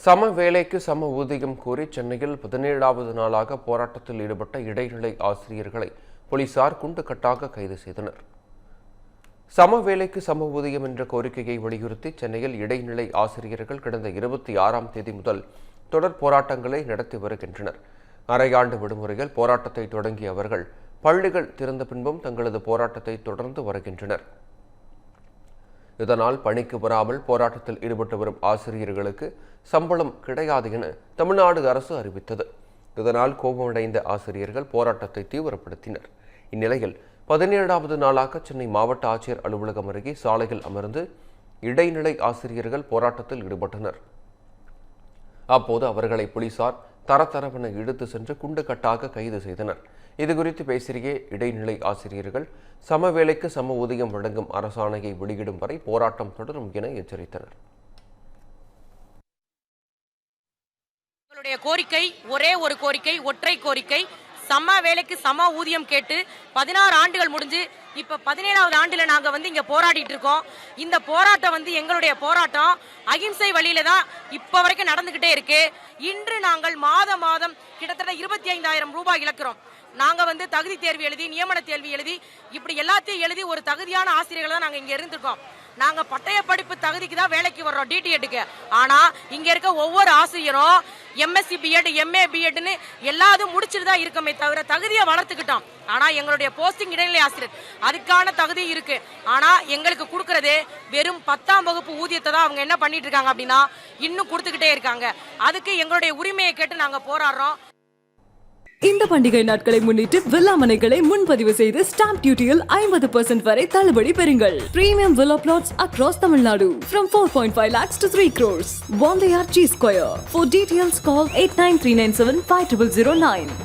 சம வேலைக்கு சம ஊதியம் கோரி சென்னையில் 17வது நாளாக போராட்டத்தில் ஈடுபட்ட இடைநிலை ஆசிரியர்களை போலீசார் குண்டுக்கட்டாக கைது செய்தனர். சம வேலைக்கு சம ஊதியம் என்ற கோரிக்கையை வலியுறுத்தி சென்னையில் இடைநிலை ஆசிரியர்கள் கடந்த 26ஆம் தேதி முதல் தொடர் போராட்டங்களை நடத்தி வருகின்றனர். அரையாண்டு விடுமுறையில் போராட்டத்தை தொடங்கிய அவர்கள் பள்ளிகள் திறந்த பின்பும் தங்களது போராட்டத்தை தொடர்ந்து வருகின்றனர். இதனால் பணிக்கு வராமல் போராட்டத்தில் ஈடுபட்டு வரும் ஆசிரியர்களுக்கு சம்பளம் கிடையாது என தமிழ்நாடு அரசு அறிவித்தது. இதனால் கோபமடைந்த ஆசிரியர்கள் போராட்டத்தை தீவிரப்படுத்தினர். இந்நிலையில் 17வது நாளாக சென்னை மாவட்ட ஆட்சியர் அலுவலகம் அருகே சாலையில் அமர்ந்து இடைநிலை ஆசிரியர்கள் போராட்டத்தில் ஈடுபட்டனர். அப்போது அவர்களை போலீசார் தரதரவென இழுத்து சென்று குண்டுக்கட்டாக கைது செய்தனர். இதுகுறித்து பேசிய இடைநிலை ஆசிரியர்கள் சம வேலைக்கு சம ஊதியம் வழங்கும் அரசாணையை வெளியிடும் வரை போராட்டம் தொடரும் என எச்சரித்தனர். கோரிக்கை ஒரே ஒரு கோரிக்கை, ஒற்றை கோரிக்கை. சம வேலைக்கு சம ஊதியம் கேட்டு 16 ஆண்டுகள் முடிஞ்சு இப்ப 17வது ஆண்டுல நாங்க இங்க போராடிட்டு இருக்கோம். இந்த போராட்டம் எங்களுடைய போராட்டம் அகிம்சை வழியில தான் இப்ப வரைக்கும் நடந்துகிட்டே இருக்கு. இன்று நாங்கள் மாதம் கிட்டத்தட்ட 25,000 ரூபாய் இழக்கிறோம். நாங்க தகுதி தேர்வு எழுதி, நியமன தேர்வு எழுதி, இப்படி எல்லாத்தையும் எழுதி ஒரு தகுதியான ஆசிரியர்கள் தான் நாங்க இங்க இருந்திருக்கோம். நாங்க பட்டய படிப்பு தகுதிக்கு தான் வேலைக்கு வர்றோம், டிடிஎட்டுக்கு. ஆனா இங்க இருக்க ஒவ்வொரு ஆசிரியரும் எம்எஸ்சி பிஎட், எம்ஏ பிஎட்னு எல்லாரும் முடிச்சுட்டு தான் இருக்கமே தவிர தகுதியை வளர்த்துக்கிட்டோம். ஆனா எங்களுடைய போஸ்டிங் இடைநிலை ஆசிரியர் அதுக்கான தகுதி இருக்கு. ஆனா எங்களுக்கு கொடுக்கறது வெறும் 10ஆம் வகுப்பு ஊதியத்தை தான். அவங்க என்ன பண்ணிட்டு இருக்காங்க அப்படின்னா இன்னும் கொடுத்துக்கிட்டே இருக்காங்க. அதுக்கு எங்களுடைய உரிமையை கேட்டு நாங்க போராடுறோம். இந்த பண்டிகை நாட்களை முன்னிட்டு வில்லா மனைகளை முன்பதிவு செய்து ஸ்டாம்ப் டியூட்டியில் 50% வரை தள்ளுபடி பெறுங்கள். Premium villa flats across Tamil Nadu from 4.5 lakhs to 3 crores. One layer G Square. For details call 8939750009.